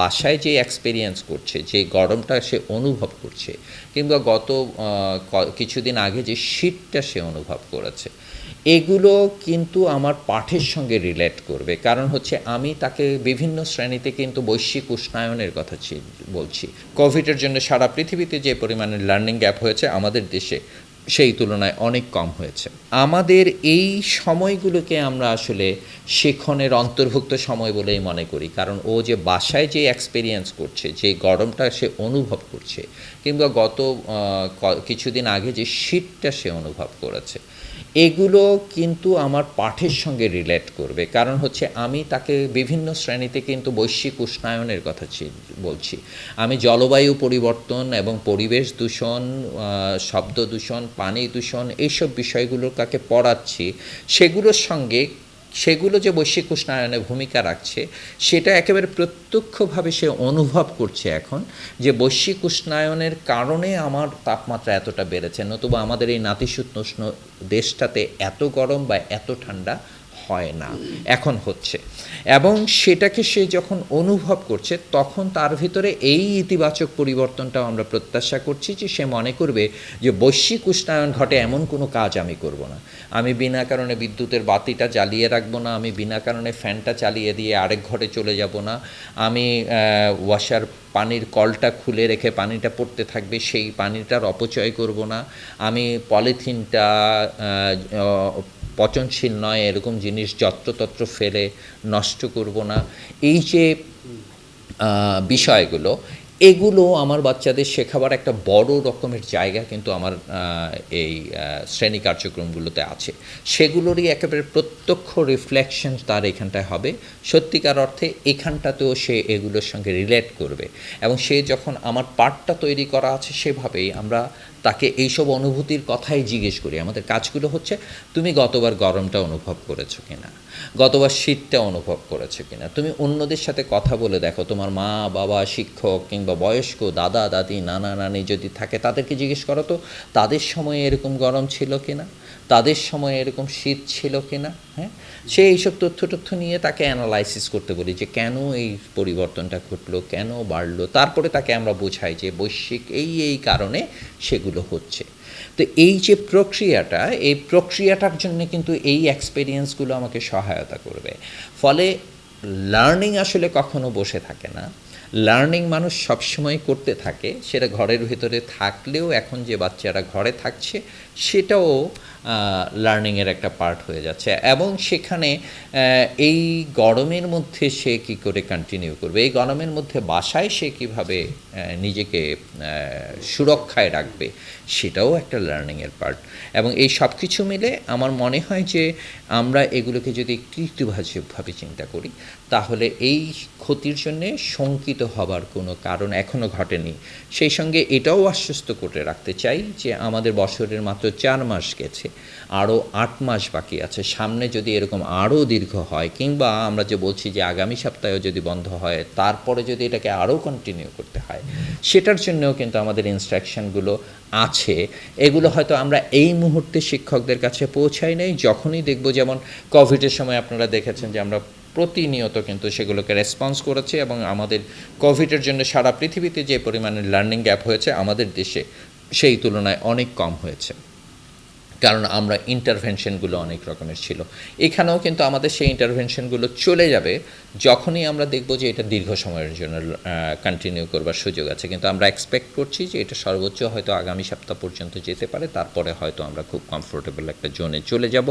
বাসায় যে এক্সপেরিয়েন্স করছে, যে গরমটা সে অনুভব করছে কিংবা গত কিছুদিন আগে যে শীতটা সে অনুভব করেছে, এগুলো কিন্তু আমার পাঠের সঙ্গে রিলেট করবে। কারণ হচ্ছে আমি তাকে বিভিন্ন শ্রেণীতে কিন্তু বৈশ্বিক উষ্ণায়নের কথা বলছি। কোভিডের জন্য সারা পৃথিবীতে যে পরিমাণে লার্নিং গ্যাপ হয়েছে, আমাদের দেশে সেই তুলনায় অনেক কম হয়েছে। আমাদের এই সময়গুলোকে আমরা আসলে শেখনের অন্তর্ভুক্ত সময় বলেই মনে করি। কারণ ও যে বাসায় যে এক্সপেরিয়েন্স করছে, যে গরমটা সে অনুভব করছে কিংবা গত কিছুদিন আগে যে শীতটা সে অনুভব করেছে, এগুলো কিন্তু আমার পাঠের সঙ্গে রিলেট করবে। কারণ হচ্ছে আমি তাকে বিভিন্ন শ্রেণীতে কিন্তু বৈশ্বিক উষ্ণায়নের কথা বলছি। আমি জলবায়ু পরিবর্তন এবং পরিবেশ দূষণ, শব্দ দূষণ, পানি দূষণ, এইসব বিষয়গুলো তাকে পড়াচ্ছি। সেগুলো যে বৈশ্বিক উষ্ণায়নে ভূমিকা রাখছে, সেটা একেবারে প্রত্যক্ষভাবে সে অনুভব করছে এখন, যে বৈশ্বিক উষ্ণায়নের কারণে আমার তাপমাত্রা এতটা বেড়েছে, নতুবা আমাদের এই নাতিশীতোষ্ণ দেশটাতে এত গরম বা এত ঠান্ডা হয় না, এখন হচ্ছে। এবং সেটাকে সে যখন অনুভব করছে, তখন তার ভিতরে এই ইতিবাচক পরিবর্তনটাও আমরা প্রত্যাশা করছি, যে সে মনে করবে যে বৈশ্বিক উষ্ণায়ন ঘটে এমন কোনো কাজ আমি করব না। আমি বিনা কারণে বিদ্যুতের বাতিটা জ্বালিয়ে রাখবো না, আমি বিনা কারণে ফ্যানটা চালিয়ে দিয়ে আরেক ঘরে চলে যাব না, আমি ওয়াশার পানির কলটা খুলে রেখে পানিটা পড়তে থাকবে, সেই পানিটার অপচয় করব না, আমি পলিথিনটা পচনশীল নয় এরকম জিনিস যত্রতত্র ফেলে নষ্ট করব না। এই যে বিষয়গুলো, এগুলো আমার বাচ্চাদের শেখাবার একটা বড় রকমের জায়গা কিন্তু আমার এই শ্রেণী কার্যক্রমগুলোতে আছে। সেগুলোরই একেবারে প্রত্যক্ষ রিফ্লেকশন তার এখানটায় হবে। সত্যিকার অর্থে এখানটাতেও সে এগুলোর সঙ্গে রিলেট করবে, এবং সে যখন আমার পাঠটা তৈরি করা আছে সেভাবেই আমরা তাকে এইসব অনুভূতির কথাই জিজ্ঞেস করি। আমাদের কাজগুলো হচ্ছে, তুমি গতবার গরমটা অনুভব করেছো কিনা, গতবার শীতটা অনুভব করেছো কিনা, তুমি অন্যদের সাথে কথা বলে দেখো, তোমার মা বাবা, শিক্ষক কিংবা বয়স্ক দাদা দাদি, নানা নানি যদি থাকে, তাদেরকে জিজ্ঞেস করো তো তাদের সময়ে এরকম গরম ছিল কিনা, তাদের সময়ে এরকম শীত ছিল কিনা। হ্যাঁ, সে এইসব তথ্য নিয়ে তাকে অ্যানালাইসিস করতে বলি, যে কেন এই পরিবর্তনটা ঘটলো, কেন বাড়লো। তারপরে তাকে আমরা বোঝাই যে বৈশ্বিক এই কারণে সেগুলো হচ্ছে। তো এই যে প্রক্রিয়াটা, এই প্রক্রিয়াটার জন্য কিন্তু এই এক্সপেরিয়েন্সগুলো আমাকে সহায়তা করবে। ফলে লার্নিং আসলে কখনো বসে থাকে না। লার্নিং মানুষ সবসময় করতে থাকে, সেটা ঘরের ভিতরে থাকলেও এখন যে বাচ্চারা ঘরে থাকছে, সেটাও লার্নিংয়ের একটা পার্ট হয়ে যাচ্ছে। এবং সেখানে এই গরমের মধ্যে সে কী করে কন্টিনিউ করবে, এই গরমের মধ্যে বাসায় সে কীভাবে নিজেকে সুরক্ষায় রাখবে, সেটাও একটা লার্নিংয়ের পার্ট। এবং এই সব কিছু মিলে আমার মনে হয় যে আমরা এগুলোকে যদি একটু ইতিবাচকভাবে চিন্তা করি, তাহলে এই ক্ষতির জন্যে শঙ্কিত হবার কোনো কারণ এখনও ঘটেনি। সেই সঙ্গে এটাও আশ্বস্ত করে রাখতে চাই যে আমাদের বছরের মাত্র 4 মাস গেছে, আরও 8 মাস বাকি আছে। সামনে যদি এরকম আরও দীর্ঘ হয়, কিংবা আমরা যে বলছি যে আগামী সপ্তাহেও যদি বন্ধ হয়, তারপরে যদি এটাকে আরও কন্টিনিউ করতে হয়, সেটার জন্যও কিন্তু আমাদের ইনস্ট্রাকশনগুলো আছে। এগুলো হয়তো আমরা এই মুহূর্তে শিক্ষকদের কাছে পৌঁছাই নাই। যখনই দেখব, যেমন কোভিডের সময় আপনারা দেখেছেন যে আমরা প্রতিনিয়ত কিন্তু সেগুলোকে রেসপন্স করেছি, এবং আমাদের কোভিডের জন্য সারা পৃথিবীতে যে পরিমাণে লার্নিং গ্যাপ হয়েছে, আমাদের দেশে সেই তুলনায় অনেক কম হয়েছে। কারণ আমরা ইন্টারভেনশনগুলো অনেক রকমের ছিল। এখানেও কিন্তু আমাদের সেই ইন্টারভেনশনগুলো চলে যাবে যখনই আমরা দেখব যে এটা দীর্ঘ সময়ের জন্য কন্টিনিউ করবার সুযোগ আছে। কিন্তু আমরা এক্সপেক্ট করছি যে এটা সর্বোচ্চ হয়তো আগামী সপ্তাহ পর্যন্ত যেতে পারে, তারপরে হয়তো আমরা খুব কমফোর্টেবল একটা জোনে চলে যাব।